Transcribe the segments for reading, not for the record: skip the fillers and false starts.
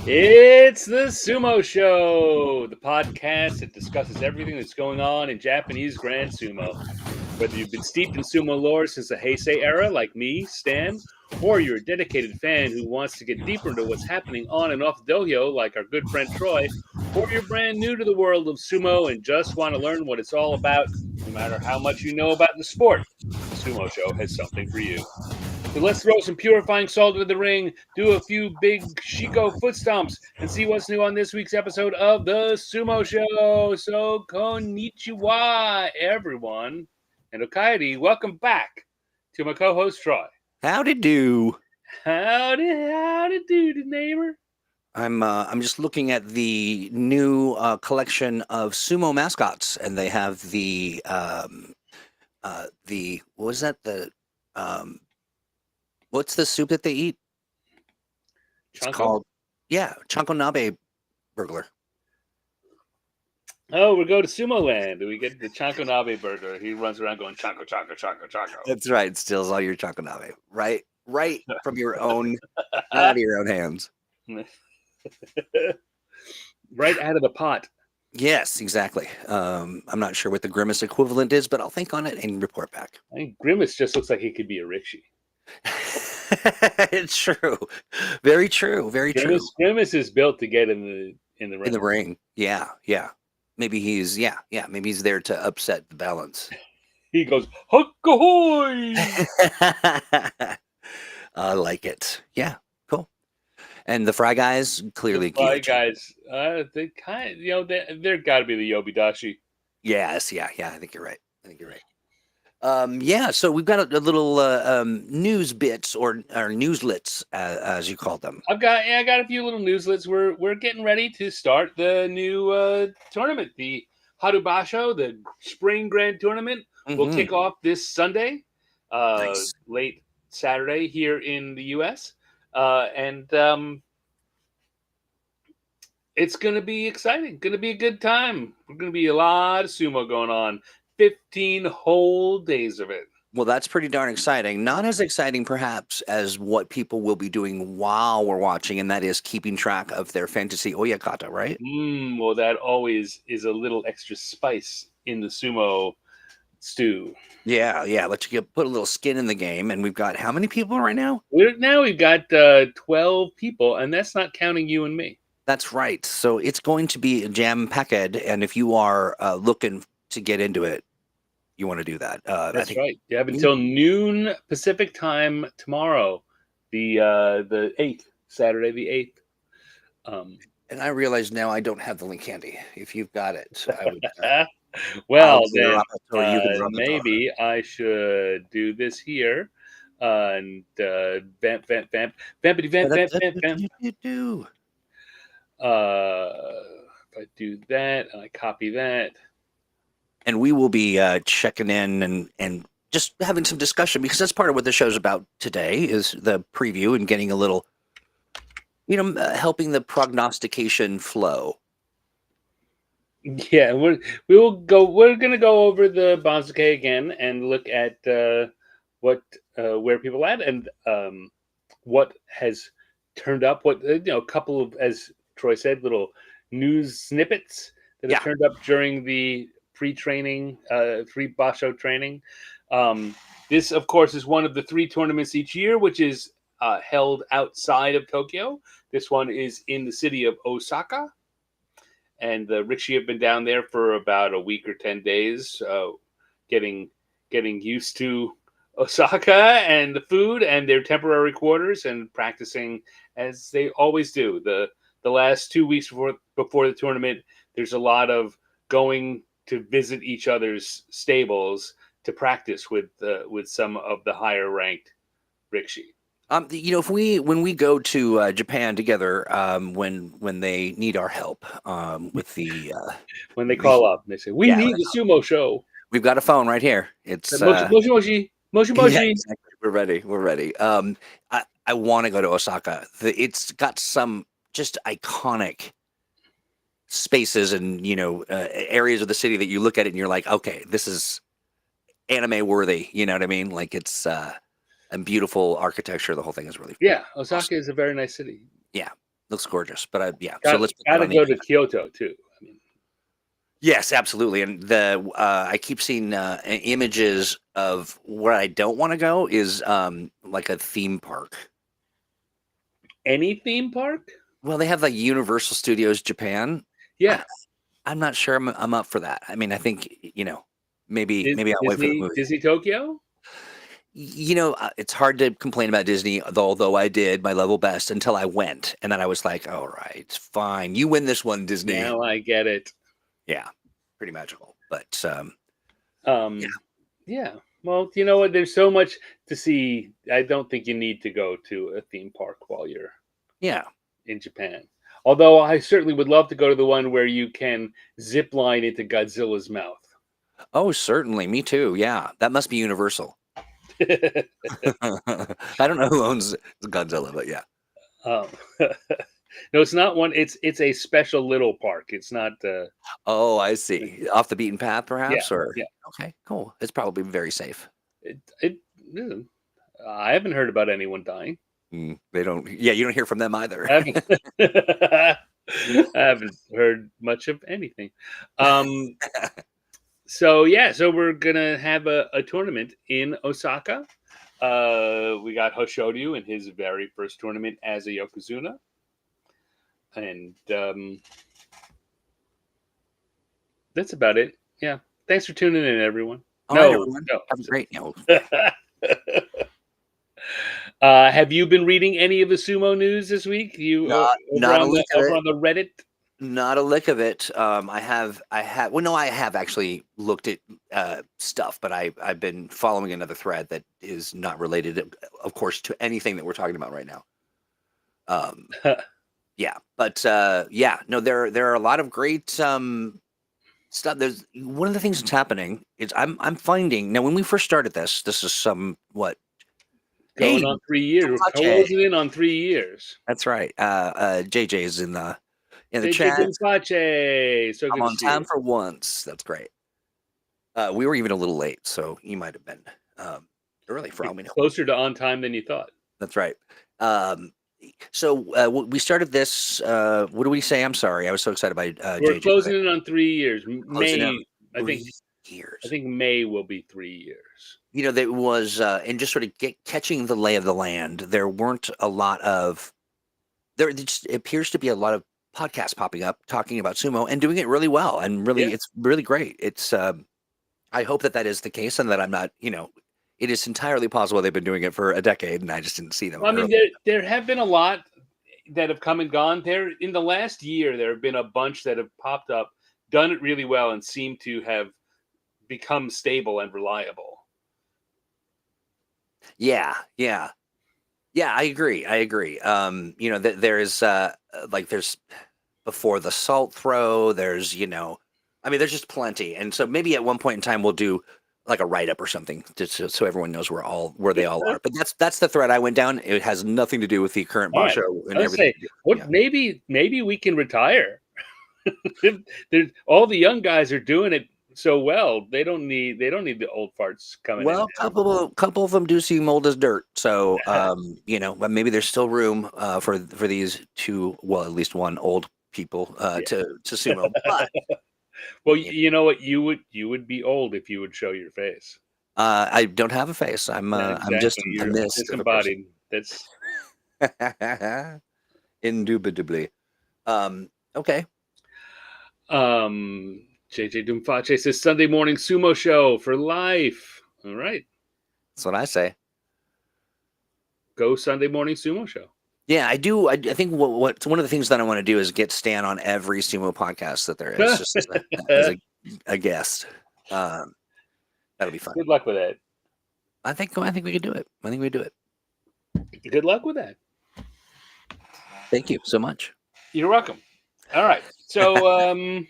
It's the Sumo Show, the podcast that discusses everything that's going on in Japanese Grand Sumo. Whether you've been steeped in sumo lore since the Heisei era, like me, Stan, or you're a dedicated fan who wants to get deeper into what's happening on and off the dohyo, like our good friend Troy, or you're brand new to the world of sumo and just want to learn what it's all about, no matter how much you know about the sport, the Sumo Show has something for you. So let's throw some purifying salt into the ring, do a few big Shiko foot stomps, and see what's new on this week's episode of the Sumo Show. So, konnichiwa, everyone. And Okaidi, welcome back to my co-host Troy. Howdy do. Howdy do, neighbor. I'm just looking at the new collection of sumo mascots, and they have the what was that what's the soup that they eat? It's Chanko? called Chanko Nabe burglar. Oh, we go to Sumo Land. We get the Chanko Nabe burger. He runs around going Chanko, Chanko, Chanko, Chanko. That's right. It steals all your Chanko Nabe, right from your own, out of your own hands. Right out of the pot. Yes, exactly. I'm not sure what the Grimace equivalent is, but I'll think on it and report back. I think Grimace just looks like he could be a rikishi. It's true. Very true. Very true. Grimace is built to get in the ring. In the ring. Yeah. Maybe he's maybe he's there to upset the balance. He goes, "Huck ahoy!" I like it. Yeah, cool. And the Fry guys clearly. Fry guys, they kind of, they're got to be the Yobidashi. Yes, yeah. I think you're right. So we've got a little news bits or newslets, as you call them. I got a few little newslets. We're getting ready to start the new tournament, the Haru Basho, the Spring Grand Tournament. Mm-hmm. Will kick off this Sunday, nice. Late Saturday here in the U.S. And it's going to be exciting. Going to be a good time. There's going to be a lot of sumo going on. 15 whole days of it. Well, that's pretty darn exciting. Not as exciting, perhaps, as what people will be doing while we're watching, and that is keeping track of their Fantasy Oyakata, right? Well, that always is a little extra spice in the sumo stew. Yeah. Let you put a little skin in the game. And we've got how many people right now? We've got 12 people, and that's not counting you and me. That's right. So it's going to be jam-packed, and if you are looking to get into it, you want to do that. That's right. You have until noon Pacific time tomorrow, the 8th, Saturday the 8th. And I realize now I don't have the link handy. If you've got it, I would. Well, then maybe I should do this here. And vamp. Do. If I do that, and I copy that. And we will be checking in and just having some discussion, because that's part of what the show's about today, is the preview and getting a little, helping the prognostication flow. Yeah, we're going to go over the Banzuke again and look at where people at and what has turned up. What a couple of, as Troy said, little news snippets that have turned up during the pre-training, pre-Basho training. This, of course, is one of the 3 tournaments each year, which is held outside of Tokyo. This one is in the city of Osaka. And the rikishi have been down there for about a week or 10 days, getting used to Osaka and the food and their temporary quarters and practicing as they always do. The last 2 weeks before the tournament, there's a lot of going to visit each other's stables to practice with some of the higher ranked rikishi. When we go to Japan together, when they need our help, with the when they call up, they say we need the Sumo Show. We've got a phone right here. It's moshi. Yeah, exactly. We're ready. I want to go to Osaka. It's got some just iconic spaces and areas of the city that you look at it and you're like, okay, this is anime worthy. You know what I mean? Like and beautiful architecture. The whole thing is really Osaka is a very nice city. Yeah. Looks gorgeous. But so let's put that Gotta on the go to agenda. Kyoto too. I mean, Yes, absolutely. And I keep seeing images of where I don't want to go is like a theme park. any theme park? Well, they have like Universal Studios Japan. Yeah, I'm not sure I'm up for that. I mean, I think, maybe I'll wait for the movie. Disney Tokyo. It's hard to complain about Disney, although I did my level best until I went, and then I was like, all right, fine, you win this one, Disney. Now I get it. Yeah, pretty magical. But Yeah. Well, you know what? There's so much to see. I don't think you need to go to a theme park while you're yeah. in Japan. Although I certainly would love to go to the one where you can zip line into Godzilla's mouth. Oh, certainly, me too. Yeah, that must be Universal. I don't know who owns Godzilla, but yeah. um, no, it's not one. It's a special little park. It's not. Oh, I see. Off the beaten path, Yeah, perhaps, or yeah. okay, cool. It's probably very safe. It I haven't heard about anyone dying. They don't. Yeah, you don't hear from them either. I haven't. I haven't heard much of anything. So we're gonna have a tournament in Osaka. We got Hoshoryu in his very first tournament as a Yokozuna, and that's about it. Yeah, thanks for tuning in, everyone. All right, everyone. No. Have a great. Have you been reading any of the sumo news this week? Not a lick of it. On the Reddit. Not a lick of it. I have. Well, no, I have actually looked at stuff, but I've been following another thread that is not related, of course, to anything that we're talking about right now. Yeah, but no, there are a lot of great stuff. There's one of the things that's happening is I'm finding now when we first started this is somewhat going on 3 years. We're closing in on 3 years. That's right. JJ is in the chat. So I'm on time for once. That's great. We were even a little late, so you might have been early for all we know. Closer to on time than you thought. That's right. So we started this. What do we say? I'm sorry. I was so excited by We're JJ. closing in on 3 years. May, I think. Years. I think May will be 3 years. There was, and just sort of catching the lay of the land. There weren't a lot of. There just appears to be a lot of podcasts popping up talking about sumo and doing it really well, and really, it's really great. It's. I hope that is the case, and that I'm not. It is entirely possible they've been doing it for a decade, and I just didn't see them. Well, I mean, there have been a lot that have come and gone. There in the last year, there have been a bunch that have popped up, done it really well, and seem to have become stable and reliable. Yeah. I agree. There is there's before the salt throw. There's there's just plenty, and so maybe at one point in time we'll do like a write up or something, just so everyone knows where they all are. But that's the thread I went down. It has nothing to do with the current Basho and everything. Maybe we can retire. All the young guys are doing it so well. They don't need the old farts coming. Well, a couple of them do seem old as dirt. So but maybe there's still room for these two, well, at least one old people to sumo. But, well, you know what? You would be old if you would show your face. I don't have a face. I'm just a mist. Disembodied. That's indubitably. Okay. JJ Dumfache says Sunday morning sumo show for life. All right. That's what I say. Go Sunday morning sumo show. Yeah, I do. I think what's one of the things that I want to do is get Stan on every sumo podcast that there is, just as a guest. That'll be fun. Good luck with that. I think we could do it. I think we do it. Good luck with that. Thank you so much. You're welcome. All right. So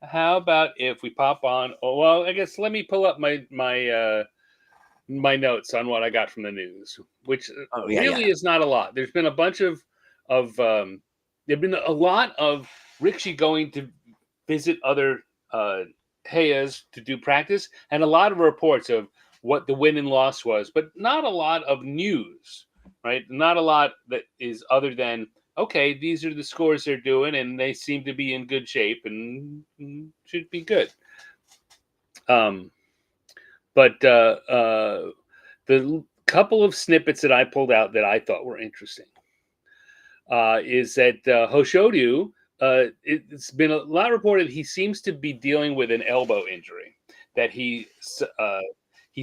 how about if we pop on? Oh, well, I guess let me pull up my notes on what I got from the news, which really is not a lot. There's been a bunch of there've been a lot of rikishi going to visit other heias to do practice, and a lot of reports of what the win and loss was, but not a lot of news, right? Not a lot that is other than, okay, these are the scores they're doing, and they seem to be in good shape and should be good. Um, but the couple of snippets that I pulled out that I thought were interesting is that Hoshoryu, it's been a lot reported he seems to be dealing with an elbow injury that he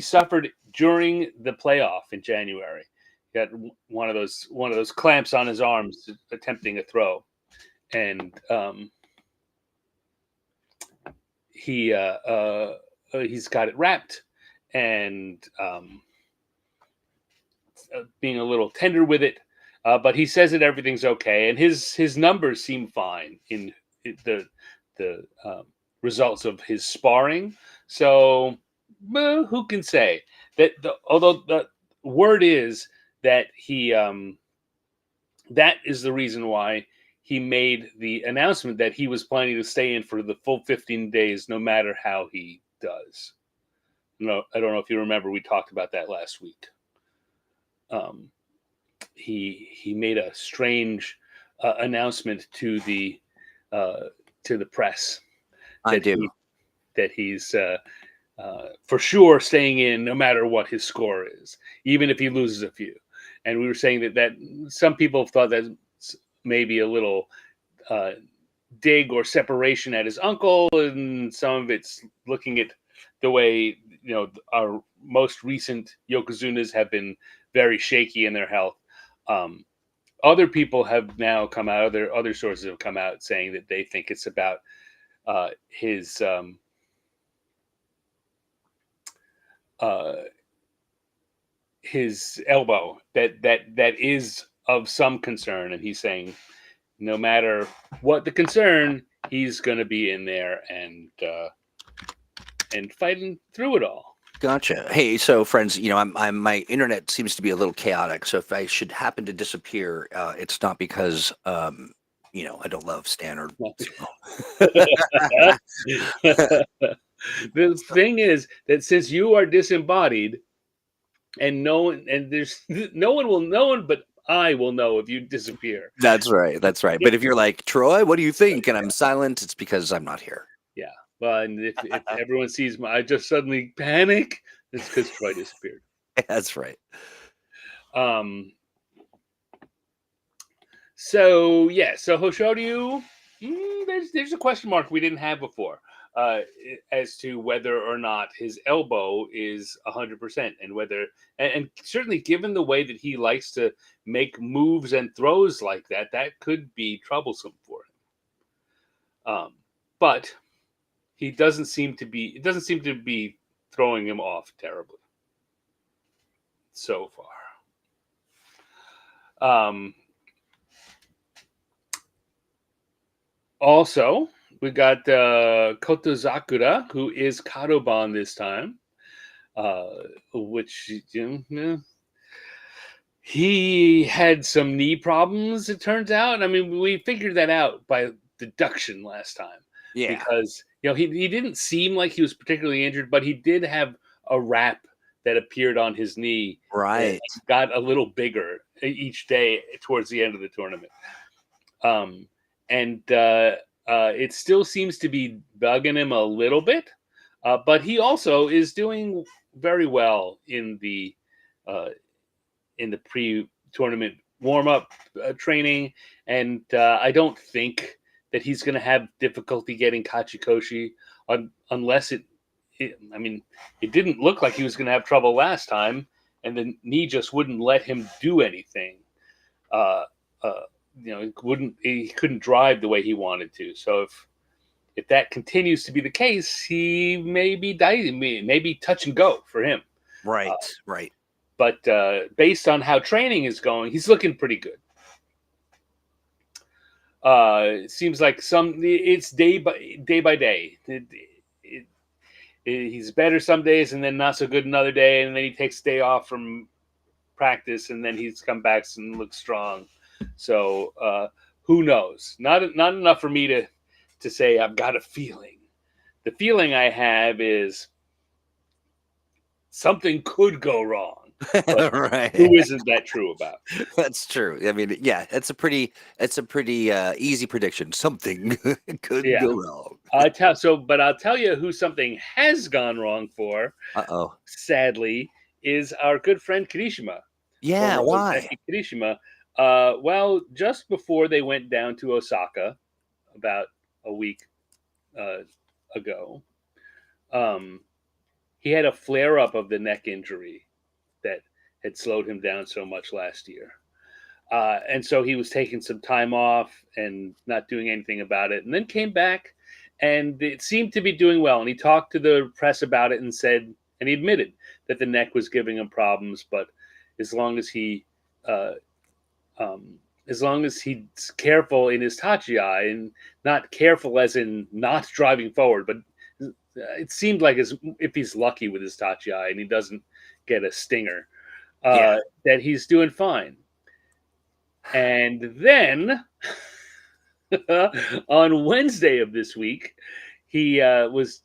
suffered during the playoff in January. He got one of those clamps on his arms attempting a throw, and he's got it wrapped and being a little tender with it. But he says that everything's okay, and his numbers seem fine in the results of his sparring. So who can say that? Although the word is that that is the reason why he made the announcement that he was planning to stay in for the full 15 days, no matter how he does. No, I don't know if you remember, we talked about that last week. He made a strange announcement to the press I do. That he's for sure staying in no matter what his score is, even if he loses a few. And we were saying that some people thought that maybe a little dig or separation at his uncle, and some of it's looking at the way our most recent yokozunas have been very shaky in their health. Other people have now come out, other sources have come out saying that they think it's about his elbow that is of some concern, and he's saying no matter what the concern, he's going to be in there and fighting through it all. Gotcha. Hey, so friends, I'm my internet seems to be a little chaotic. So if I should happen to disappear, it's not because I don't love Stan or The thing is that since you are disembodied, and there's no one but I will know if you disappear. That's right. That's right. But if you're like, Troy, what do you think? And I'm silent, it's because I'm not here. Yeah. Well, and if everyone sees I just suddenly panic, it's because Troy disappeared. That's right. So yeah, so Hoshoryu, there's a question mark we didn't have before as to whether or not his elbow is 100%, and whether and certainly given the way that he likes to make moves and throws like that could be troublesome for him. But he doesn't seem to be. It doesn't seem to be throwing him off terribly so far. Also, we got Kotozakura, who is Kadoban this time, which he had some knee problems, it turns out. I mean, we figured that out by deduction last time. Yeah. Because he didn't seem like he was particularly injured, but he did have a wrap that appeared on his knee. Right. Got a little bigger each day towards the end of the tournament. And it still seems to be bugging him a little bit, but he also is doing very well in the pre-tournament warm-up training, and I don't think that he's going to have difficulty getting Kachikoshi unless it. I mean, it didn't look like he was going to have trouble last time, and the knee just wouldn't let him do anything. He couldn't drive the way he wanted to. So if that continues to be the case, he may be touch and go for him. Right, right. But based on how training is going, he's looking pretty good. It seems like it's day by day. He's better some days, and then not so good another day, and then he takes a day off from practice, and then he's come back and looks strong. So who knows? Not enough for me to say I've got a feeling. The feeling I have is something could go wrong. But Right. who isn't that true about? That's true. I mean, yeah, it's a pretty easy prediction. Something could Yeah. go wrong. But I'll tell you who something has gone wrong for, Uh-oh. sadly, is our good friend Kirishima, Yeah, former why? Ozeki Kirishima. Well, just before they went down to Osaka, about a week uh, ago, um, he had a flare up of the neck injury that had slowed him down so much last year. And so he was taking some time off and not doing anything about it, and then came back, and it seemed to be doing well. And he talked to the press about it and said, and he admitted that the neck was giving him problems, but as long as he, uh, as long as he's careful in his tachi, and not careful as in not driving forward, but it seemed like as if he's lucky with his tachi and he doesn't get a stinger, Yeah. that he's doing fine. And then on Wednesday of this week, he was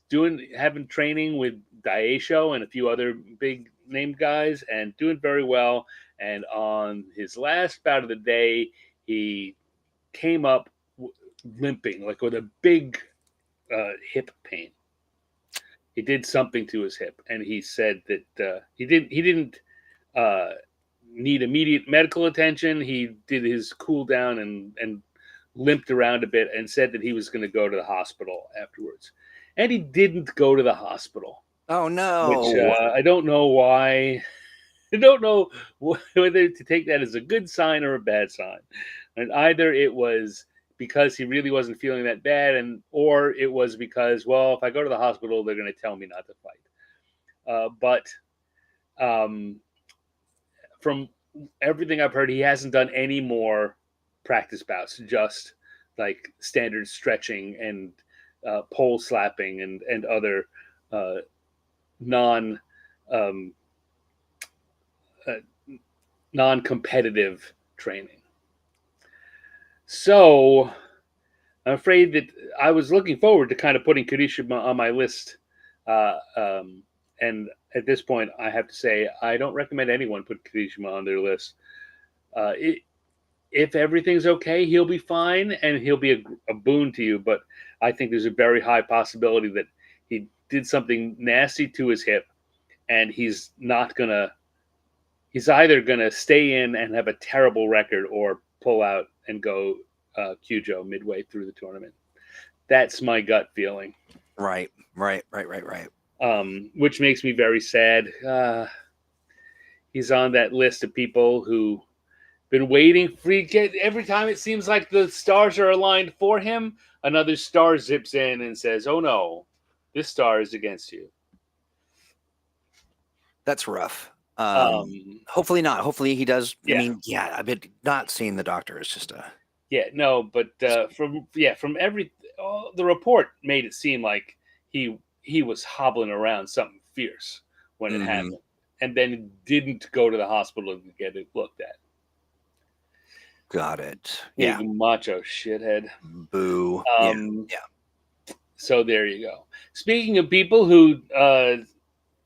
having training with Daisho and a few other big name guys and doing very well. And on his last bout of the day, he came up limping, like with a big hip pain. He did something to his hip, and he said that he didn't uh, need immediate medical attention. He did his cool down and limped around a bit and said that he was going to go to the hospital afterwards. And he didn't go to the hospital, Oh which no. I don't know why. I don't know whether to take that as a good sign or a bad sign. And either it was because he really wasn't feeling that bad, or it was because, well, if I go to the hospital, they're going to tell me not to fight. But um, from everything I've heard, he hasn't done any more practice bouts, just like standard stretching and pole slapping and other uh, non um, uh, non competitive training. So I'm afraid that I was looking forward to kind of putting Kirishima on my list. Uh, um, and at this point, I have to say, I don't recommend anyone put Kirishima on their list. It, if everything's okay, he'll be fine and he'll be a boon to you. But I think there's a very high possibility that he did something nasty to his hip, and he's either gonna stay in and have a terrible record or pull out and go Kyujo midway through the tournament. That's my gut feeling. Right. Which makes me very sad. He's on that list of people who been waiting for every time it seems like the stars are aligned for him, another star zips in and says, "Oh no, this star is against you." That's rough. Um, Hopefully not. Hopefully he does. I yeah, mean, yeah, I bet not seeing the doctor is just a yeah, no, but from the report made it seem like he was hobbling around something fierce when it Mhm. happened, and then didn't go to the hospital to get it looked at. Got it. Big Yeah. macho shithead. Boo. Yeah. Um, Yeah. so there you go. Speaking of people who,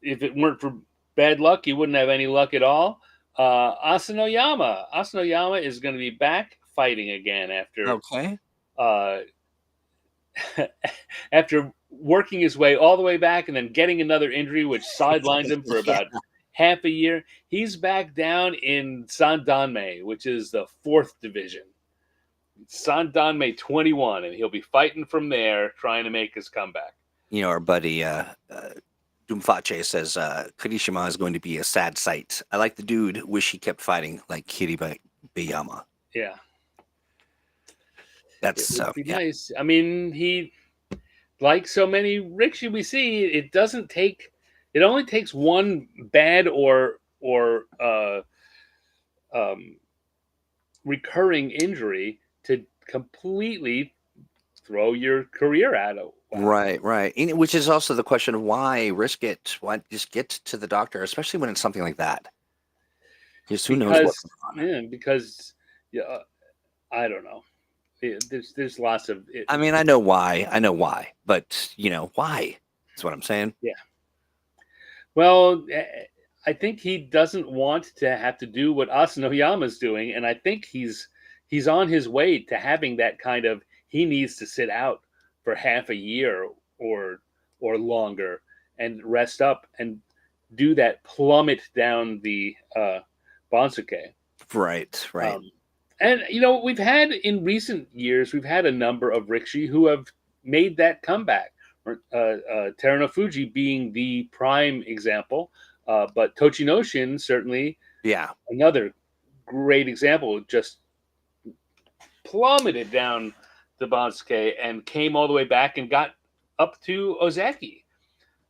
if it weren't for bad luck, you wouldn't have any luck at all. Asanoyama. Asanoyama is going to be back fighting again Okay. uh, after working his way all the way back and then getting another injury, which sidelined him for Yeah. about half a year. He's back down in Sandanme, which is the fourth division. Sandanme 21, and he'll be fighting from there, trying to make his comeback. You know, our buddy Doomfache says Kirishima is going to be a sad sight. I like the dude. Wish he kept fighting like Kiribeyama. Yeah, it That's would be yeah. nice. I mean, he, like so many rikishi we see, it only takes one bad or um, recurring injury to completely throw your career out of whack. Right. Which is also the question of why risk it? Why just get to the doctor, especially when it's something like that? Just who knows Because what's going on. yeah, because yeah, I don't know. There's lots of it. I mean, I know why. I know why. But, you know, why? That's what I'm saying. Yeah. Well, I think he doesn't want to have to do what Asanoyama's doing, and I think he's on his way to having that kind of. He needs to sit out for half a year or longer and rest up and do that plummet down the Bansuke. Right. And we've had in recent years, we've had a number of rikishi who have made that comeback. Terunofuji being the prime example, but Tochinoshin certainly Yeah. another great example. Just plummeted down the Bansuke and came all the way back and got up to Ozaki.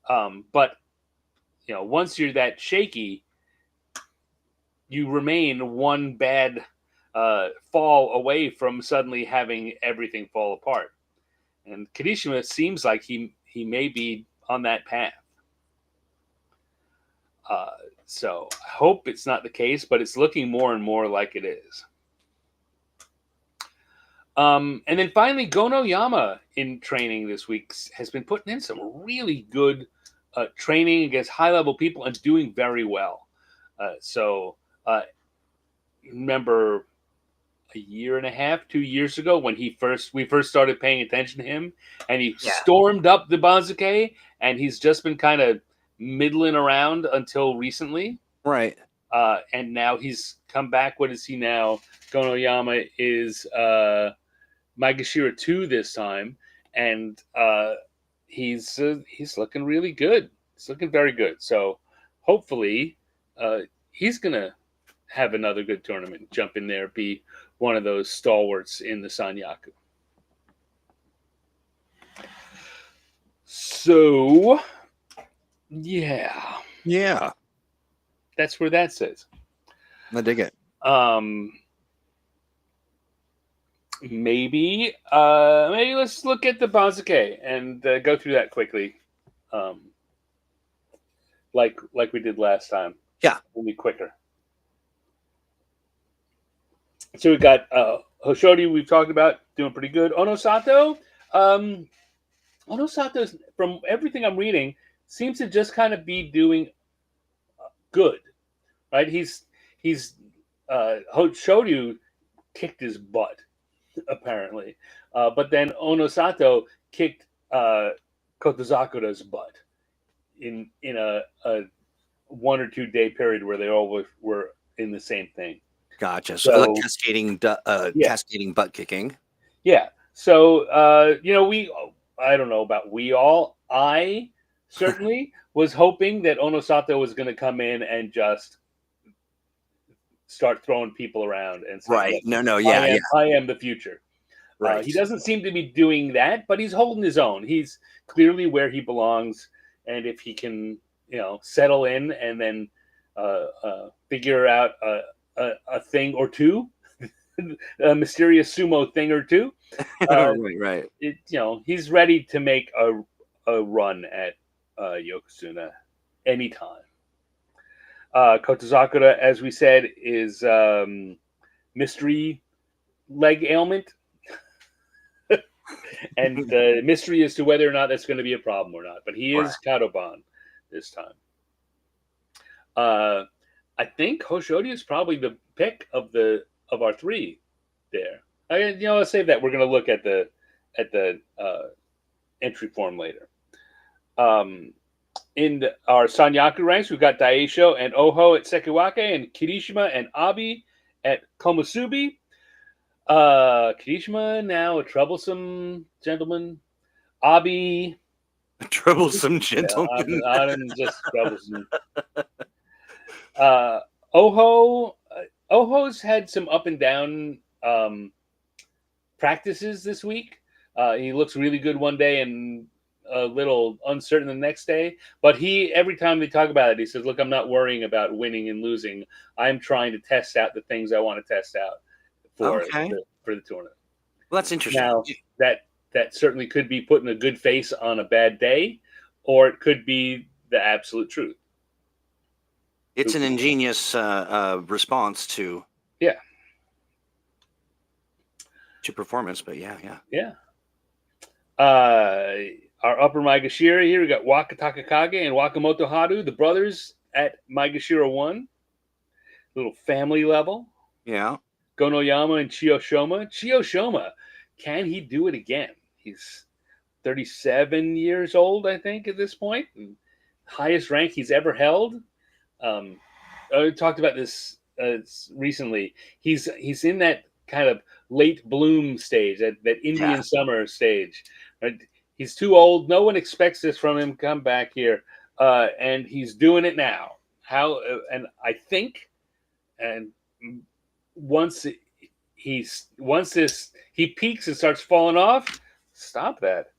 But once you're that shaky, you remain one bad fall away from suddenly having everything fall apart. And Kirishima seems like he may be on that path. So I hope it's not the case, but it's looking more and more like it is. And then finally, Gonoyama in training this week has been putting in some really good training against high-level people and doing very well. Remember a year and a half, 2 years ago when we first started paying attention to him, and he stormed up the Banzuke, and he's just been kind of middling around until recently. Right. And now he's come back. What is he now? Gonoyama is Maegashira 2 this time, and he's looking really good. He's looking very good. So hopefully he's gonna have another good tournament, jump in there, be one of those stalwarts in the Sanyaku. So yeah, that's where that says. I dig it. Maybe let's look at the Banzuke and go through that quickly, like we did last time. Yeah, only quicker. So we got Hoshori. We've talked about doing pretty good. Onosato. Onosato, from everything I'm reading, seems to just kind of be doing good, right? He's Hoshoryu kicked his butt apparently, but then Onosato kicked Kotozakura's butt in a 1 or 2 day period where they all were in the same thing. Gotcha. So like cascading butt kicking. Yeah. So I don't know about we all. I certainly was hoping that Onosato was going to come in and just start throwing people around and say, right. No. Yeah. I am the future. Right. He doesn't seem to be doing that, but he's holding his own. He's clearly where he belongs, and if he can, settle in and then figure out a thing or two, a mysterious sumo thing or two. Right. He's ready to make a run at Yokozuna anytime. Kotozakura, as we said, is mystery leg ailment. And the mystery as to whether or not that's going to be a problem or not. But he is Kadoban this time. I think Hoshori is probably the pick of our three there. Let's save that. We're going to look at the entry form later. In our Sanyaku ranks, we've got Daisho and Oho at Sekiwake, and Kirishima and Abi at Komusubi. Kirishima now a troublesome gentleman. Abi, a troublesome gentleman. I'm just troublesome. Oho's had some up and down practices this week. He looks really good one day and a little uncertain the next day. But every time they talk about it, he says, "Look, I'm not worrying about winning and losing. I'm trying to test out the things I want to test out for the tournament." Well, that's interesting. Now, that certainly could be putting a good face on a bad day, or it could be the absolute truth. It's an ingenious response to performance, but yeah. Our upper Maegashira here, we got Waka Takakage and Wakamoto Haru, the brothers at Maegashira 1, little family level. Yeah. Gonoyama and Chiyoshoma. Chiyoshoma, can he do it again? He's 37 years old, I think, at this point. Highest rank he's ever held. I talked about this recently. He's in that kind of late bloom stage, that Indian summer stage. Right? He's too old. No one expects this from him. Come back here, and he's doing it now. How? And I think, and once he peaks and starts falling off, stop that.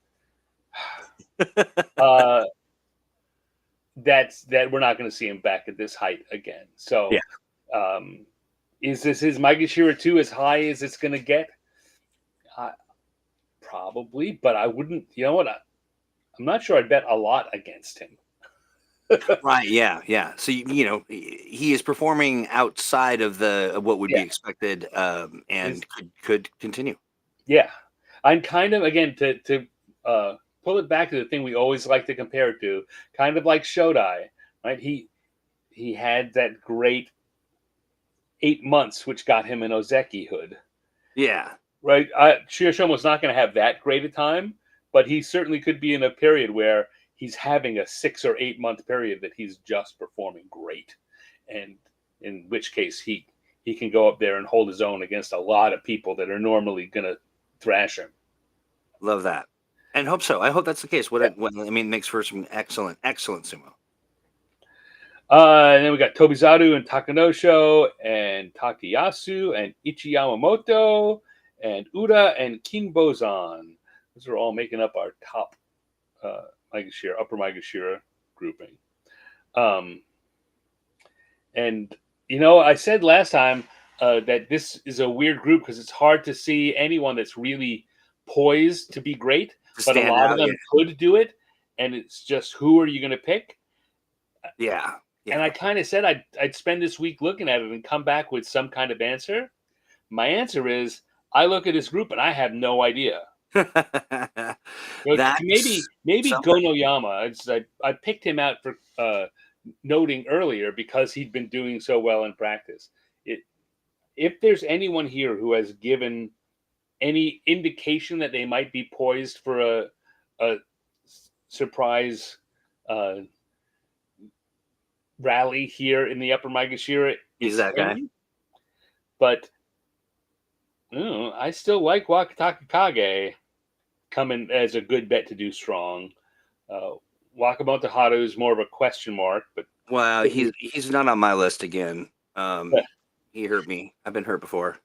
That we're not going to see him back at this height again. So, is this his Maegashira 2 as high as it's going to get? Probably, but I wouldn't. You know what? I'm not sure I'd bet a lot against him. Right. Yeah. So he is performing outside of what would be expected, and could continue. Yeah, I'm kind of, again, to pull it back to the thing we always like to compare it to, kind of like Shodai, right? He had that great 8 months, which got him an Ozeki hood. Yeah. Right. Chiyoshimo's not going to have that great a time, but he certainly could be in a period where he's having a 6 or 8 month period that he's just performing great, and in which case he can go up there and hold his own against a lot of people that are normally going to thrash him. Love that, and hope so. I hope that's the case. What I mean, makes for some excellent sumo. And then we got Tobizaru and Takanosho and Takayasu and Ichi Yamamoto and Uda and Kinbozan. Those are all making up our top Maegashira, upper Maegashira grouping. And I said last time that this is a weird group because it's hard to see anyone that's really poised to be great, but a lot of them could do it, and it's just, who are you going to pick? Yeah. And I kind of said I'd spend this week looking at it and come back with some kind of answer. My answer is, I look at this group and I have no idea. Maybe Gonoyama. I picked him out for noting earlier because he'd been doing so well in practice. If there's anyone here who has given any indication that they might be poised for a surprise rally here in the upper Maegashira, is that guy. But I still like Wakataka Kage coming as a good bet to do strong. Wakamoto Haru is more of a question mark, but he's not on my list again. He hurt me. I've been hurt before.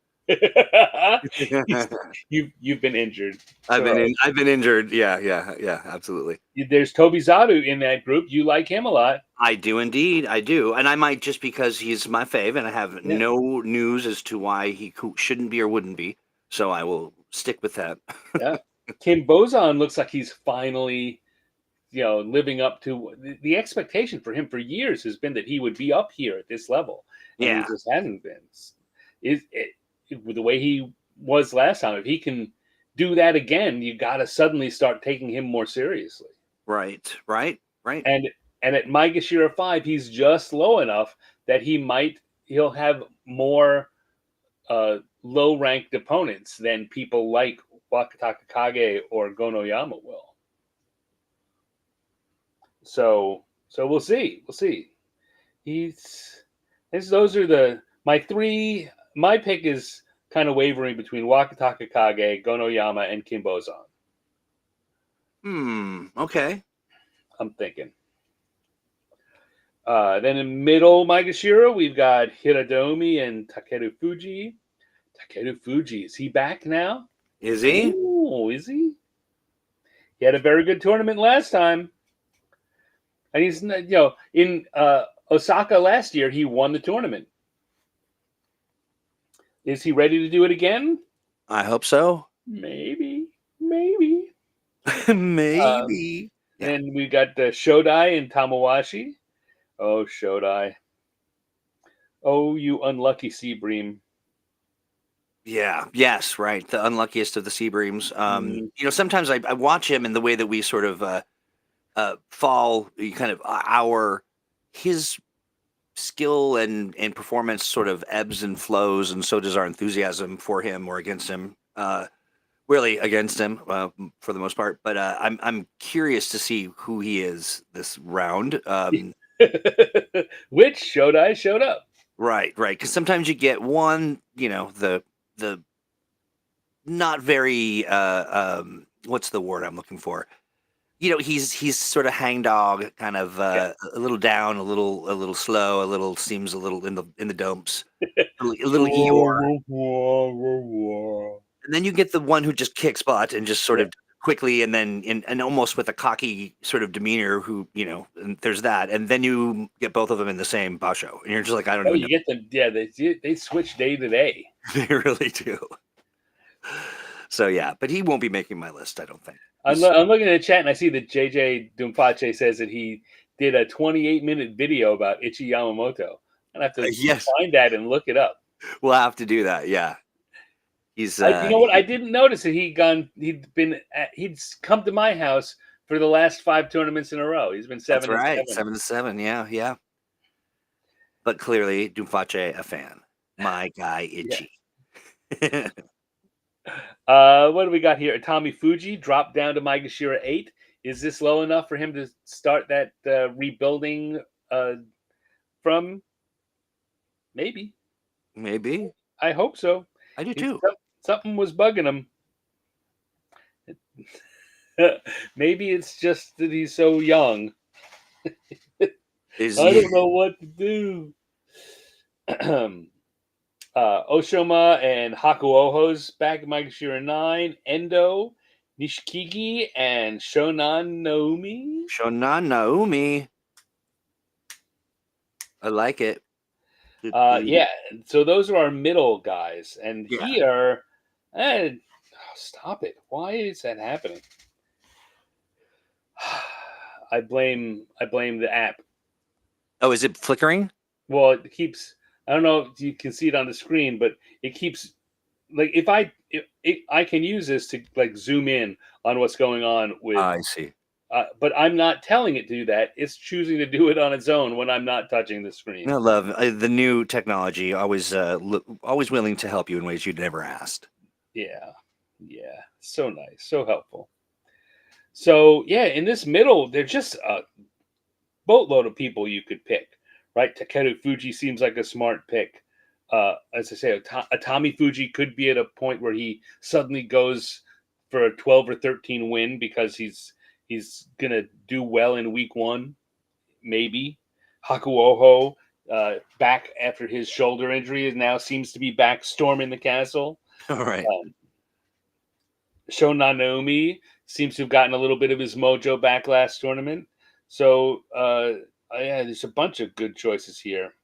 You've been injured. I've been injured. Yeah, absolutely. There's Tobizaru in that group. You like him a lot. I do indeed. I do, and I might, just because he's my fave, and I have no news as to why he shouldn't be or wouldn't be. So I will stick with that. Yeah, Kinbozan looks like he's finally, living up to the expectation for him for years has been that he would be up here at this level, and he just hasn't been. With the way he was last time, if he can do that again, you got to suddenly start taking him more seriously. Right. And at Maegashira 5, he's just low enough that he'll have more low-ranked opponents than people like Wakataka Kage or Gonoyama will. So we'll see. Those are my three. My pick is kind of wavering between Wakataka Kage, Gonoyama, and Kinbozan. Okay. I'm thinking. Then in middle Maegashira, we've got Hiradomi and Takeru Fuji. Takeru Fuji, is he back now? Is he? Oh, is he? He had a very good tournament last time. And he's, in Osaka last year, he won the tournament. Is he ready to do it again? I hope so. Maybe. Maybe. And we got Shodai and Tamawashi. Oh, Shodai. Oh, you unlucky sea bream. Yeah. Yes. Right. The unluckiest of the sea breams. Sometimes I watch him in the way that we sort of fall. His skill and performance sort of ebbs and flows, and so does our enthusiasm for him or against him. Really against him for the most part. But I'm curious to see who he is this round. Which Shodai showed up. Right. Because sometimes you get one, the not very what's the word I'm looking for? He's sort of hangdog, kind of Yeah. a little down, a little slow, a little seems a little in the dumps, a little Eeyore. And then you get the one who just kicks butt and just sort Yeah. of quickly and then and almost with a cocky sort of demeanor who, and there's that. And then you get both of them in the same Basho. And you're just like, I don't Oh, even you know. get them. Yeah, they switch day to day. They really do. So yeah, but he won't be making my list, I don't think. I'm looking at the chat and I see that JJ Dumpache says that he did a 28-minute video about Ichi Yamamoto. I'm gonna have to Yes, find that and look it up. we'll have to do that. Yeah, he's You know what? I didn't notice that he'd come to my house for the last 5 tournaments in a row. He's been that's 7 and right, 7. 7-7. Yeah. But clearly, Dumpache a fan. My guy Yeah. Itchy. What do we got here? Tommy Fuji dropped down to Maegashira 8. Is this low enough for him to start that rebuilding from? Maybe. Maybe I hope so. I do too. Something was bugging him. Maybe it's just that he's so young. Is I he? don't know what to do. Oshoma and Hakuoho's back at Maegashira 9. Endo, Nishikigi, and Shonan Naomi. Shonan Naomi. I like it. Yeah, so those are our middle guys. And Yeah. here, stop it. Why is that happening? I blame the app. Oh, is it flickering? Well, it keeps. I don't know if you can see it on the screen, but it keeps like if I can use this to like zoom in on what's going on with. I see. But I'm not telling it to do that. It's choosing to do it on its own when I'm not touching the screen. I love the new technology. Always willing to help you in ways you'd never asked. Yeah, so nice, so helpful. So yeah, in this middle, there's just a boatload of people you could pick, right? Takeru Fuji seems like a smart pick. As I say, Atami Fuji could be at a point where he suddenly goes for a 12 or 13 win because he's gonna do well in week 1, maybe. Hakuoho, back after his shoulder injury, now seems to be back storming the castle. All right. Shonan Naomi seems to have gotten a little bit of his mojo back last tournament. So, yeah, there's a bunch of good choices here.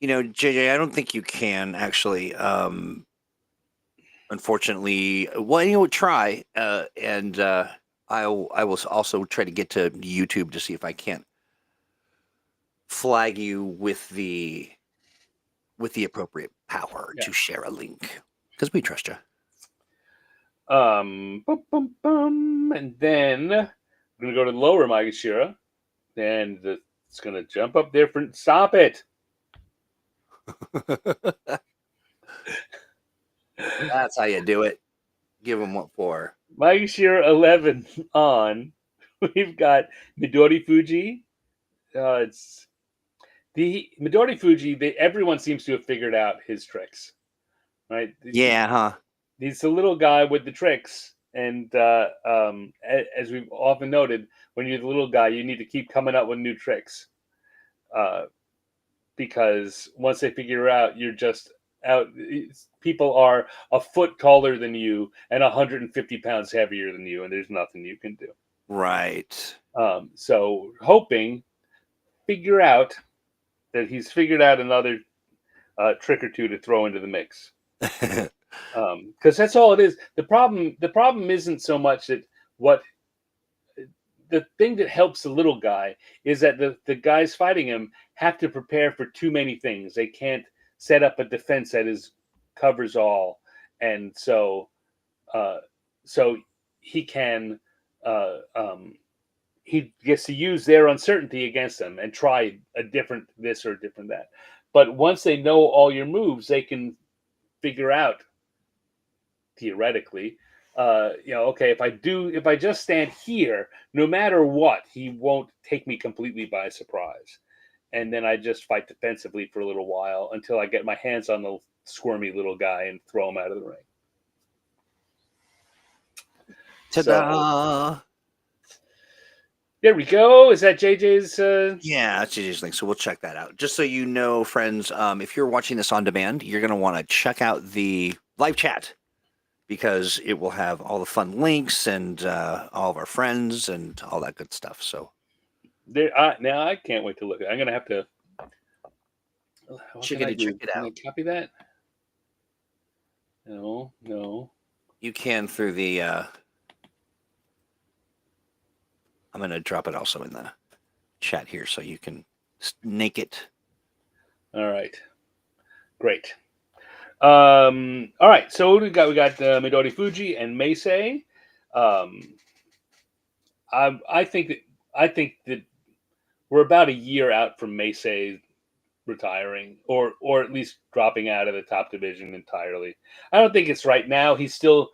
JJ, I don't think you can actually. Unfortunately, well, try, and I will also try to get to YouTube to see if I can't flag you with the appropriate power to share a link because we trust you. And then I'm gonna go to the lower Maegashira, and it's gonna jump up different. Stop it! That's how you do it. Give them what for. Maegashira 11 on. We've got Midori Fuji. It's the Midori Fuji. Everyone seems to have figured out his tricks, right? Yeah, huh? He's the little guy with the tricks, and as we've often noted, when you're the little guy, you need to keep coming up with new tricks, because once they figure out, you're just out. People are a foot taller than you and 150 pounds heavier than you, and there's nothing you can do. Right. So figure out that he's figured out another trick or two to throw into the mix. Because that's all it is. The problem isn't so much that the thing that helps the little guy is that the guys fighting him have to prepare for too many things. They can't set up a defense that covers all, and so he can he gets to use their uncertainty against them and try a different this or different that. But once they know all your moves, they can figure out theoretically, okay, if I just stand here, no matter what, he won't take me completely by surprise. And then I just fight defensively for a little while until I get my hands on the squirmy little guy and throw him out of the ring. So Ta-da! there we go. Is that JJ's? Yeah, that's JJ's link. So we'll check that out. Just so you know, friends, if you're watching this on demand, you're going to want to check out the live chat because it will have all the fun links and all of our friends and all that good stuff. So Now I can't wait to look at it. I'm going to have to. What can I do? check it Can I out. copy that? No. You can through the. I'm going to drop it also in the chat here so you can snake it. All right. Great. All right. So what we got Midori Fuji and Meisei. I think that we're about a year out from Meisei retiring, or at least dropping out of the top division entirely. I don't think it's right now. He's still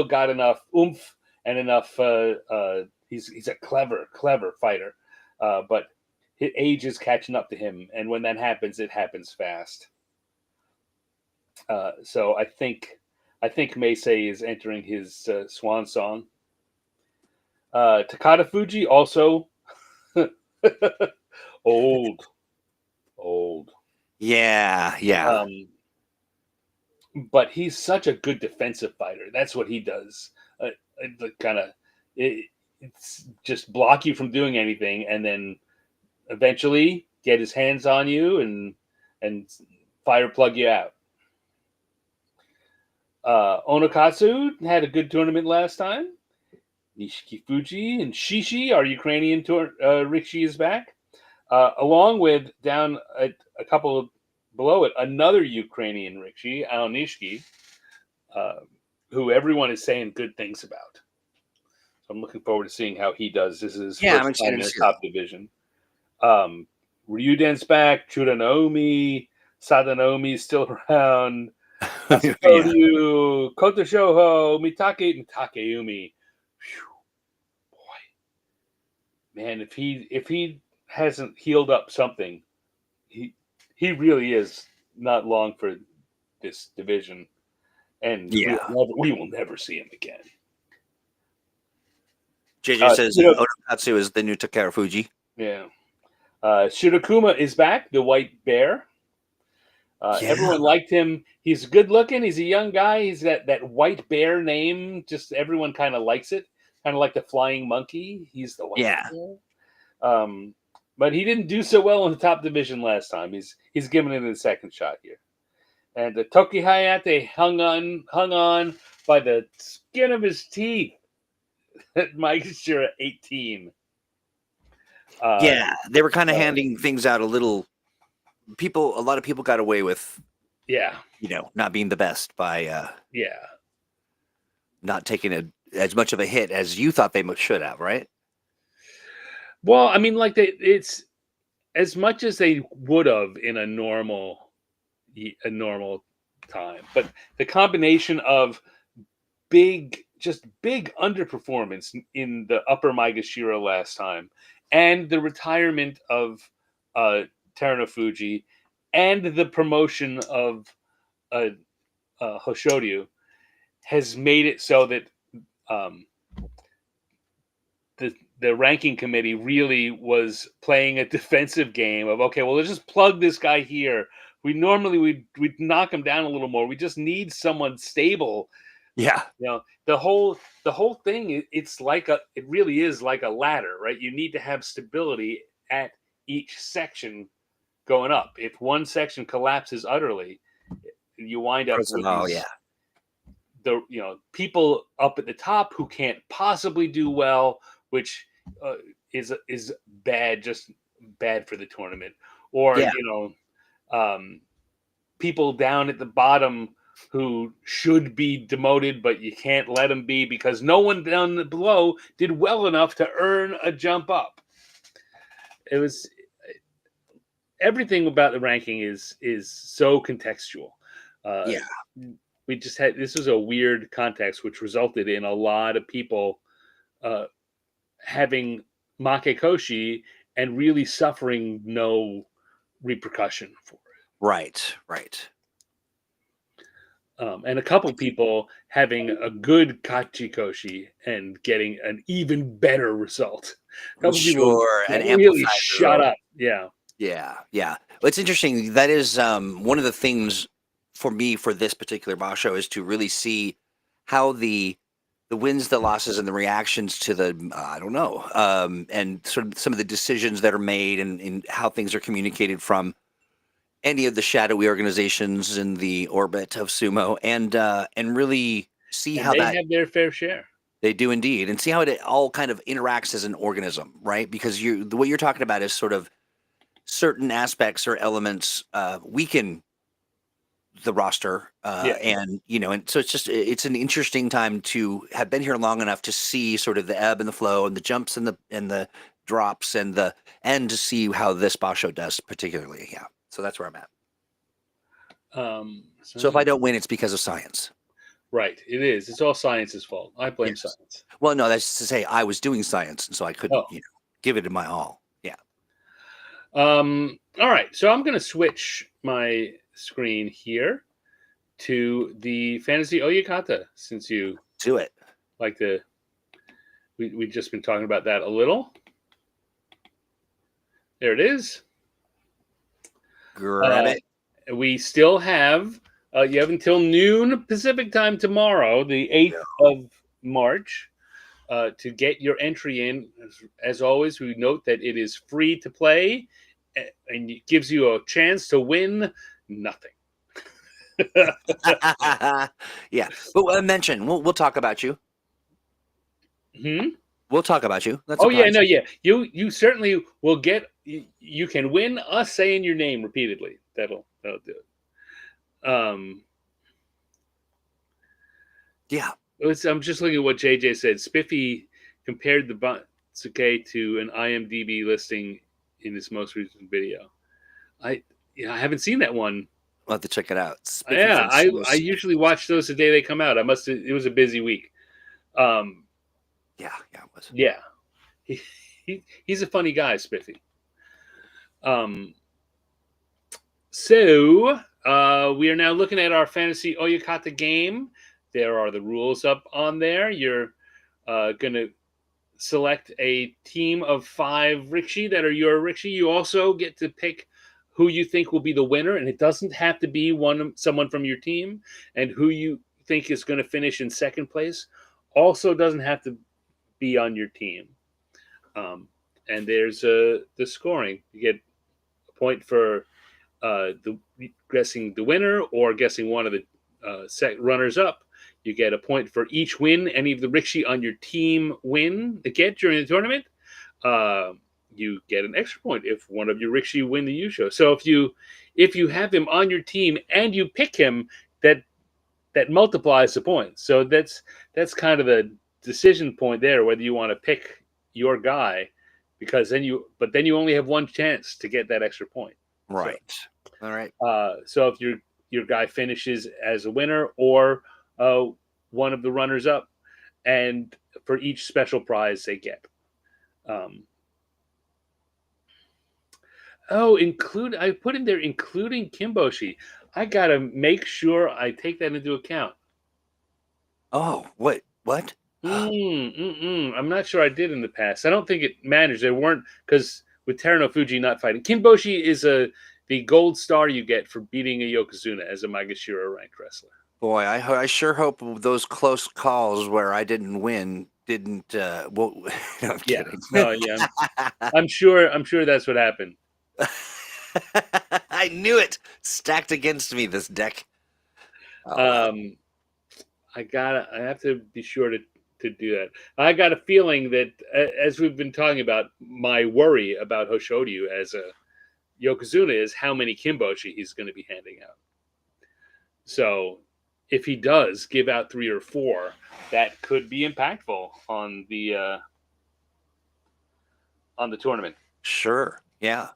got enough oomph and enough. He's a clever fighter, but his age is catching up to him, and when that happens, it happens fast. So I think Meisei is entering his swan song. Takada Fuji also old. Yeah. But he's such a good defensive fighter. That's what he does. It's just block you from doing anything, and then eventually get his hands on you and fire plug you out. Onokatsu had a good tournament last time. Nishiki Fuji and Shishi, our Ukrainian rikishi, is back. Along with down a couple of below it, another Ukrainian rikishi, Aonishiki, who everyone is saying good things about. So I'm looking forward to seeing how he does. This is his first time in the top division. Ryuden's back. Churanomi, Sadanomi still around. Asakoryu, Kotoshoho, Mitakeumi. Boy, man, if he hasn't healed up something, he really is not long for this division, and we will never see him again. JJ says Onokatsu is the new Takara Fuji. Yeah. Shirokuma is back, the white bear. Everyone liked him. He's good looking. He's a young guy. He's that white bear name. Just everyone kind of likes it. Kind of like the flying monkey. He's the white bear. But he didn't do so well in the top division last time. He's giving it a second shot here. And the Toki Hayate hung on by the skin of his teeth at Maegashira 18. They were kind of handing things out a little. A lot of people got away with, not being the best by, not taking as much of a hit as you thought they should have, right? Well, I mean, it's as much as they would have in a normal time, but the combination of big underperformance in the upper Maegashira last time, and the retirement of Terunofuji, and the promotion of Hoshoryu has made it so that the ranking committee really was playing a defensive game of, okay, well, let's just plug this guy here. We'd knock him down a little more. We just need someone stable. Yeah. The whole thing, it really is like a ladder, right? You need to have stability at each section going up. If one section collapses utterly, you wind up with people up at the top who can't possibly do well, which is bad, just bad for the tournament. Or people down at the bottom who should be demoted, but you can't let him be because no one down below did well enough to earn a jump up. It was everything about the ranking is so contextual. Uh, Yeah. we just had this was a weird context, which resulted in a lot of people uh, having Makekoshi and really suffering no repercussion for Right. and a couple people having a good Kachikoshi and getting an even better result. A couple people Sure. An that really amplified shot result. up. Yeah. Yeah. Well, it's interesting. That is one of the things for me for this particular Basho is to really see how the wins, the losses, and the reactions to the I don't know, and sort of some of the decisions that are made and how things are communicated from any of the shadowy organizations in the orbit of sumo, and really see And how they that have their fair share. they do indeed, and see how it all kind of interacts as an organism, right? Because what you're talking about is sort of certain aspects or elements weaken the roster, Yeah. and and so it's an interesting time to have been here long enough to see sort of the ebb and the flow and the jumps and the drops and to see how this Basho does particularly. Yeah, so that's where I'm at. So if I don't win, it's because of science. Right. It is. It's all science's fault. I blame Yes. science. Well, no, that's to say I was doing science, and so I couldn't, Oh. give it my all. Yeah. All right. So I'm going to switch my screen here to the Fantasy Oyakata since you Do it. like to. We've just been talking about that a little. There it is. Grab it. We still have. You have until noon Pacific time tomorrow, the 8th of March, to get your entry in. As always, we note that it is free to play and it gives you a chance to win nothing. Yeah, but mention we'll talk about you. Hmm? We'll talk about you. That's Oh a yeah, prize. no, yeah. You certainly will get. You can win us saying your name repeatedly. That'll do it. Yeah. I'm just looking at what JJ said. Spiffy compared the Batsuke to an IMDb listing in his most recent video. I I haven't seen that one. We'll have to check it out. Spiffy Yeah, from Sumo I usually watch those the day they come out. It was a busy week. Um, Yeah, it was. yeah, he's a funny guy, Spiffy. Um, so we are now looking at our Fantasy Oyakata game. There are the rules up on there. You're going to select a team of 5 rikishi that are your rikishi. You also get to pick who you think will be the winner, and it doesn't have to be someone from your team. And who you think is going to finish in second place also doesn't have to be on your team. And there's the scoring. You get a point for guessing the winner or guessing one of the runners up. You get a point for each win any of the rikishi on your team get during the tournament. You get an extra point if one of your rikishi win the Yusho. So if you have him on your team and you pick him, that multiplies the points. So that's kind of the decision point there, whether you want to pick your guy, because then you only have one chance to get that extra point. Right. All right. So if your guy finishes as a winner or one of the runners up, and for each special prize they get. I put in there including Kimboshi. I gotta make sure I take that into account. Oh, what? I'm not sure I did in the past. I don't think it managed. There weren't, because with Terano Fuji not fighting. Kimboshi is the gold star you get for beating a Yokozuna as a Magashira ranked wrestler. Boy, I sure hope those close calls where I didn't win didn't. Well, no, I'm kidding. No, yeah. I'm sure that's what happened. I knew it. Stacked against me, this deck. Oh, I have to be sure to do that. I got a feeling that as we've been talking about, my worry about Hoshodyu as a Yokozuna is how many Kimboshi he's going to be handing out. So if he does give out 3 or 4, that could be impactful on the tournament. Sure. Yeah.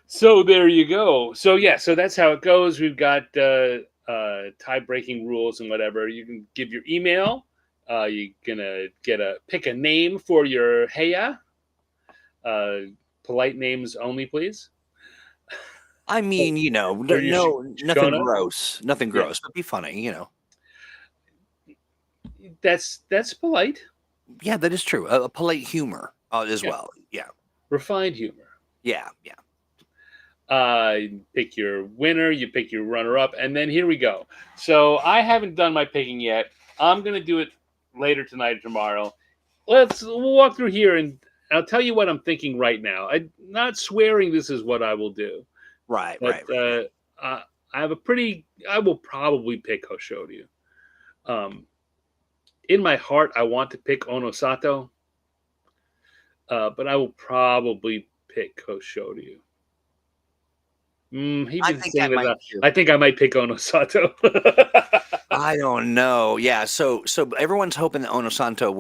So there you go. So yeah, so that's how it goes. We've got tie breaking rules and whatever. You can give your email. You're gonna pick a name for your heya. Polite names only, please. I mean, Or your nothing shona. gross, nothing Yeah, gross, but be funny. that's polite. Yeah, that is true. A polite humor as Yeah, well. Yeah. refined humor. Yeah. Yeah. You pick your winner, you pick your runner up, and then here we go. So I haven't done my picking yet. I'm gonna do it later tonight or tomorrow. We'll walk through here and I'll tell you what I'm thinking right now. I'm not swearing this is what I will do, Right. but Right. Right. I have a pretty. I will probably pick Hoshoryu. Um, in my heart, I want to pick Onosato, but I will probably pick Hoshoryu. He's I been think I saying might that. too. I think I might pick Onosato. I don't know. Yeah. So everyone's hoping that Onosanto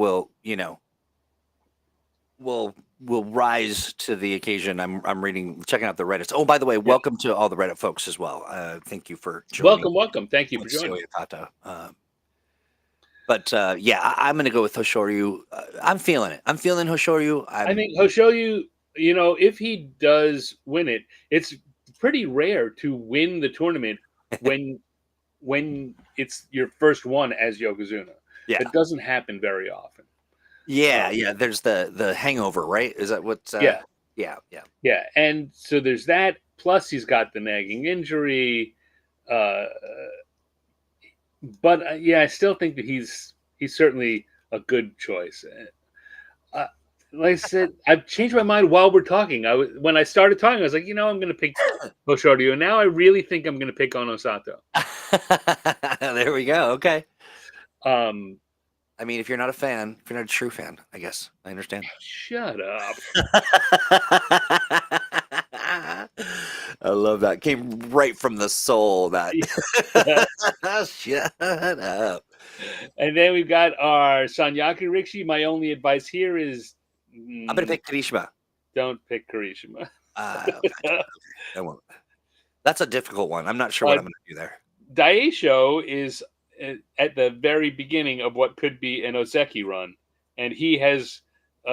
will rise to the occasion. I'm checking out the Reddits. Oh, by the way, Yeah. welcome to all the Reddit folks as well. Thank you for joining. Welcome. Thank you for Fantasy joining. Oyakata. But yeah, I'm going to go with Hoshoryu. I'm feeling it. I'm feeling Hoshoryu. I think Hoshoryu, if he does win it, it's pretty rare to win the tournament when it's your first one as Yokozuna. Yeah. It doesn't happen very often. Yeah. Yeah. There's the hangover, right? Is that what? Yeah. Yeah. Yeah. Yeah. And so there's that. Plus, he's got the nagging injury. But yeah, I still think that he's certainly a good choice. Like I said, I've changed my mind while we're talking. When I started talking, I was like, I'm going to pick Hoshoryu, and now I really think I'm going to pick Onosato. There we go. Okay. Um, I mean, if you're not a true fan, I guess I understand. Shut up. I love that. Came right from the soul. That shut up. And then we've got our Sanyaku Rikishi. My only advice here is I'm gonna pick Kirishima. don't pick Kirishima. Okay. I won't. That's a difficult one. I'm not sure what I'm gonna do there. Daisho is at the very beginning of what could be an Ozeki run, and he has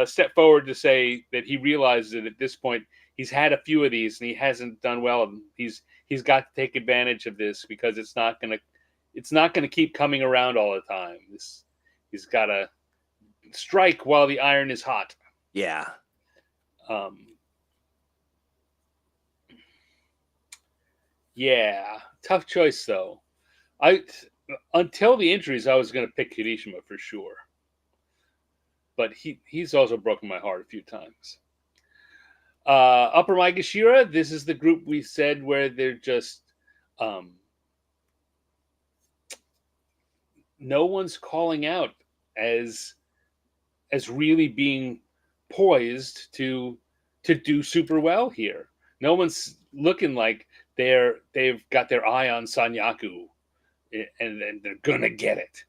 stepped forward to say that he realizes that at this point he's had a few of these and he hasn't done well. He's got to take advantage of this because it's not gonna keep coming around all the time. He's got to strike while the iron is hot. Yeah. Yeah, tough choice though. Until the injuries, I was going to pick Kirishima for sure, but he's also broken my heart a few times. Upper Maegashira, this is the group we said where they're just no one's calling out as really being poised to do super well here. No one's looking like they've got their eye on Sanyaku and they're gonna get it.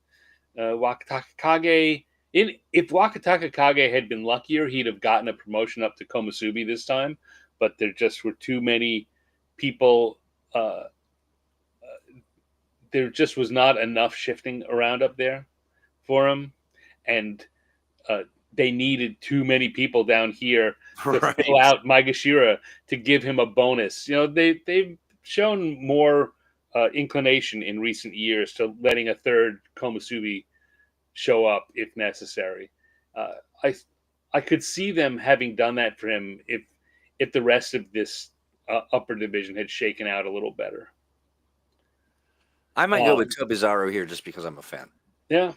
Wakataka Kage, if Wakataka Kage had been luckier, he'd have gotten a promotion up to Komusubi this time. But there just were too many people. There just was not enough shifting around up there for him, and they needed too many people down here to fill out Maegashira to give him a bonus. They've shown more inclination in recent years to letting a third Komusubi show up if necessary. I could see them having done that for him if the rest of this upper division had shaken out a little better. I might go with Tobizaru here just because I'm a fan. Yeah.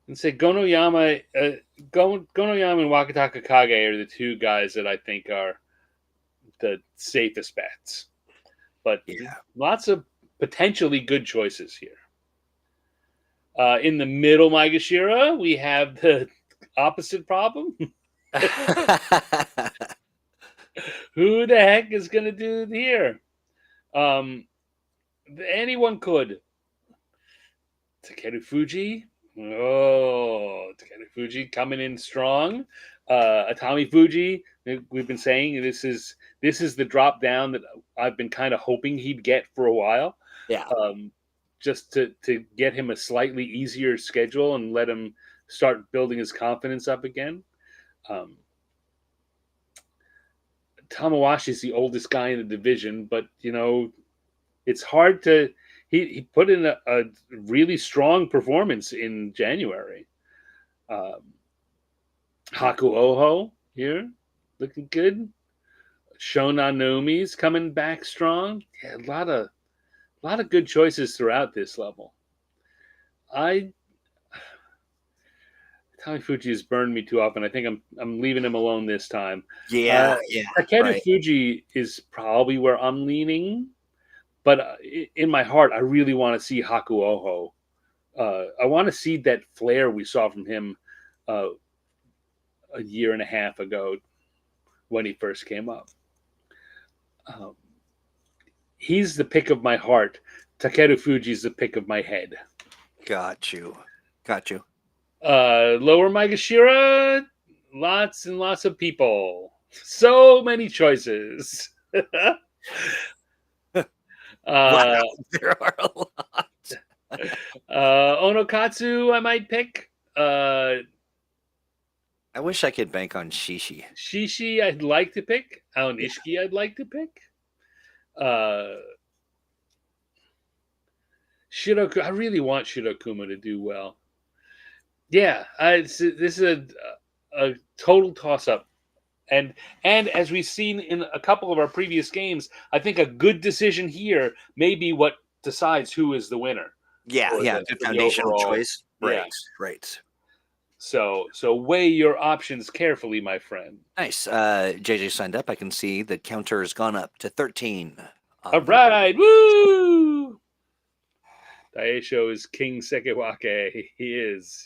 And say Gonoyama and Wakataka Kage are the two guys that I think are the safest bets. But lots of potentially good choices here. In the middle Maegashira, we have the opposite problem. Who the heck is going to do here? Anyone could. Takeru Fuji. Oh, Takeru Fuji coming in strong. Atami Fuji. We've been saying this is the drop down that I've been kind of hoping he'd get for a while. Yeah. Just to get him a slightly easier schedule and let him start building his confidence up again. Tamawashi is the oldest guy in the division, but it's hard to. He put in a really strong performance in January. Haku Oho here, looking good. Shonan Nomi's coming back strong. Yeah, a lot of good choices throughout this level. Tommy Fuji has burned me too often. I think I'm leaving him alone this time. Yeah, Takeru right. Fuji is probably where I'm leaning, but in my heart, I really want to see Haku Oho. I want to see that flair we saw from him a year and a half ago when he first came up. He's the pick of my heart. Takeru Fuji's the pick of my head. Got you. Lower Maegashira, lots and lots of people. So many choices. Wow, there are a lot. Onokatsu, I might pick. I wish I could bank on Shishi. Shishi, I'd like to pick. Aonishiki, I'd like to pick. Shiroku, I really want Shirokuma to do well. Yeah, this is a total toss-up. And as we've seen in a couple of our previous games, I think a good decision here may be what decides who is the winner. Yeah, good foundational choice. Right. So weigh your options carefully, my friend. Nice. JJ signed up. I can see the counter has gone up to 13. All right. Woo! Daisho is King Sekewake. He is.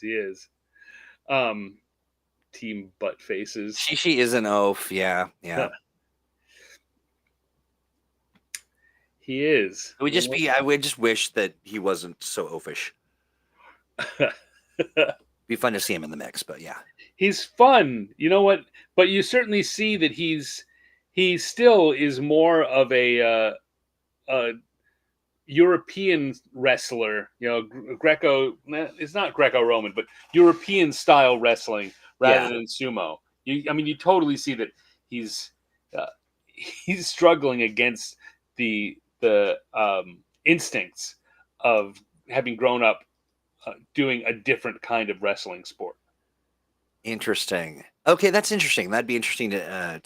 Team butt faces. Shishi is an oaf. Yeah. He is. I would just wish that he wasn't so oafish. Be fun to see him in the mix, but yeah. He's fun. You know what? But you certainly see that he still is more of a European wrestler, Greco. It's not Greco-Roman, but European style wrestling rather than sumo. You totally see that he's struggling against the instincts of having grown up doing a different kind of wrestling sport. Interesting. Okay, that's interesting. That'd be interesting to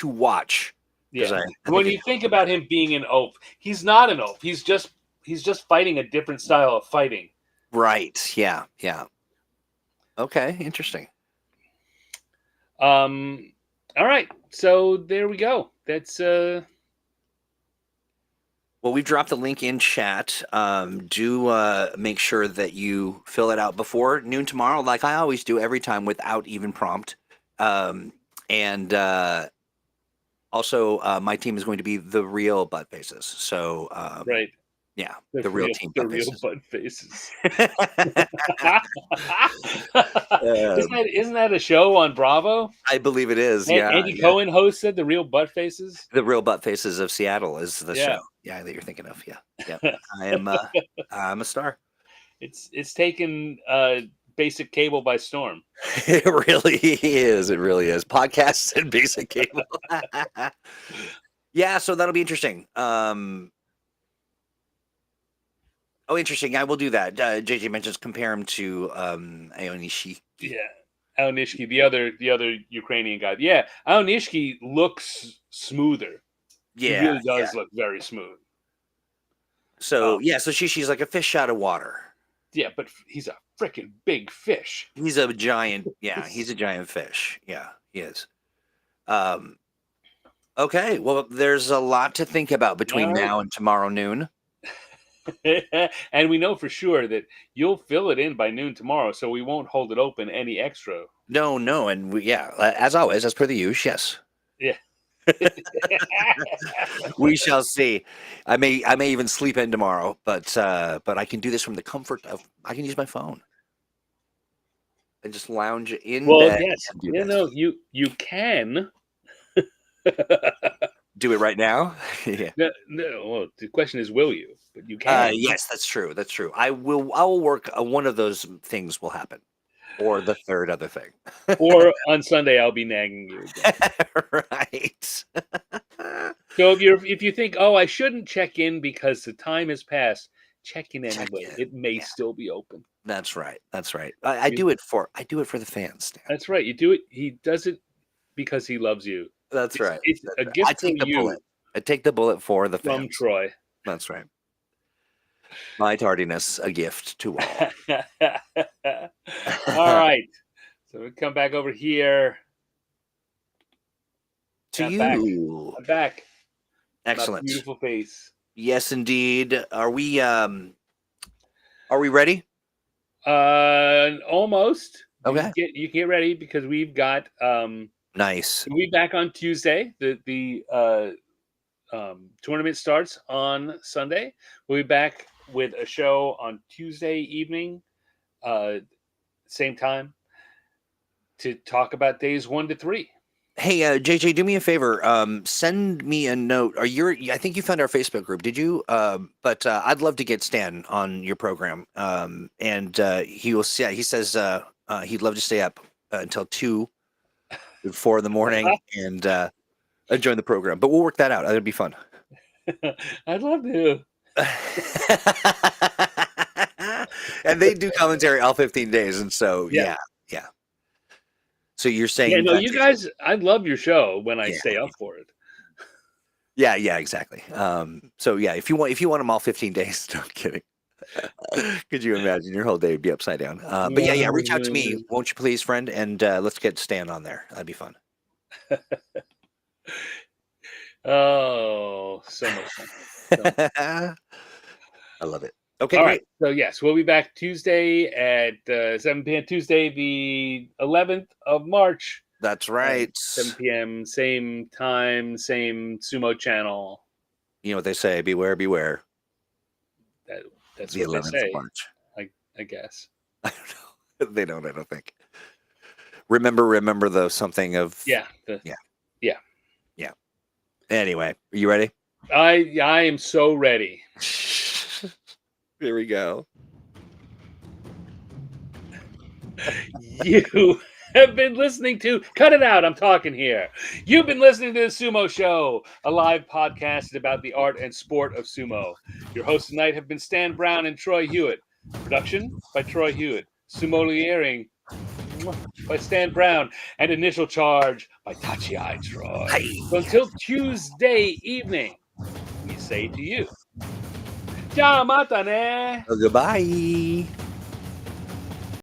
watch. Yeah. When you think about him being an oaf, he's not an oaf. He's just fighting a different style of fighting. Right. Yeah. Okay. Interesting. All right. So there we go. That's Well, we've dropped the link in chat. Do make sure that you fill it out before noon tomorrow, like I always do every time without even prompt. Also, my team is going to be the real butt faces. So, right. Yeah, the real team. The real butt faces. Isn't that a show on Bravo? I believe it is. Andy Cohen hosted the real butt faces. The real butt faces of Seattle is the show. Yeah, that you're thinking of. Yeah. I'm a star. It's taken basic cable by storm. It really is. Podcasts and basic cable. Yeah, so that'll be interesting. Interesting. I will do that. JJ mentions compare him to Aonishiki. Yeah, Aonishiki, the other Ukrainian guy. Yeah, Aonishiki looks smoother. Yeah, he really does look very smooth. So so Shishi's like a fish out of water. Yeah, but he's a freaking big fish. He's a giant. Yeah, he's a giant fish. Yeah, he is. Okay, well, there's a lot to think about between now and tomorrow noon. And we know for sure that you'll fill it in by noon tomorrow, so we won't hold it open any extra. No, and as always, as per the use, yes. Yeah. We shall see. I may even sleep in tomorrow, but I can do this from the comfort of I can use my phone and just lounge in Well, bed yes. and do You this. know, you can. Do it right now. Yeah. No, well, the question is, will you? But you can. Yes, that's true. That's true. I will work. One of those things will happen, or the third other thing. Or on Sunday, I'll be nagging you again. Right. So if you think, oh, I shouldn't check in because the time has passed, check in Check anyway. in. It may Yeah. still be open. That's right. That's right. I do it for the fans, Stan. That's right. You do it. He does it because he loves you. That's right. It's That's a right. gift I for take the you bullet. I take the bullet for the from fans. Troy. That's right. My tardiness, a gift to all. All right. So we come back over here. To I'm back. you. I'm back. Excellent. My beautiful face. Yes, indeed. Are we ready? Almost. Okay. You get ready because we've got Nice. we'll be back on Tuesday. The tournament starts on Sunday. We'll be back with a show on Tuesday evening, same time, to talk about days 1 to 3. Hey, JJ, do me a favor. Send me a note. I think you found our Facebook group. Did you? But I'd love to get Stan on your program. And he will see. He says he'd love to stay up until 2, 4 in the morning and join the program. But we'll work that out. That'd be fun. I'd love to. And they do commentary all 15 days, and so yeah. So you're saying, yeah, no, you guys, I love your show when I Yeah. stay up for it. Yeah, exactly. So yeah, if you want them all 15 days, no, I'm kidding. Could you imagine your whole day would be upside down? But yeah, reach out to me, won't you please, friend? And let's get Stan on there. That'd be fun. Oh, so much fun. I love it. Okay, All great. right. So yes, we'll be back Tuesday at 7 p.m. Tuesday, the 11th of March. That's right. 7 p.m. Same time, same Sumo channel. You know what they say? Beware, beware. That's The what 11th they say. of March. I guess. I don't know. They don't. I don't think. Remember the something of. Yeah. Anyway, are you ready? I am so ready. Here we go. You have been listening to Cut It Out, I'm talking here. You've been listening to the Sumo Show, a live podcast about the art and sport of sumo. Your hosts tonight have been Stan Brown and Troy Hewitt. Production by Troy Hewitt. Sumoliering by Stan Brown. And initial charge by Tachi I Troy. Hi. So until Tuesday evening, we say to you, Ciao, mata ne! Goodbye.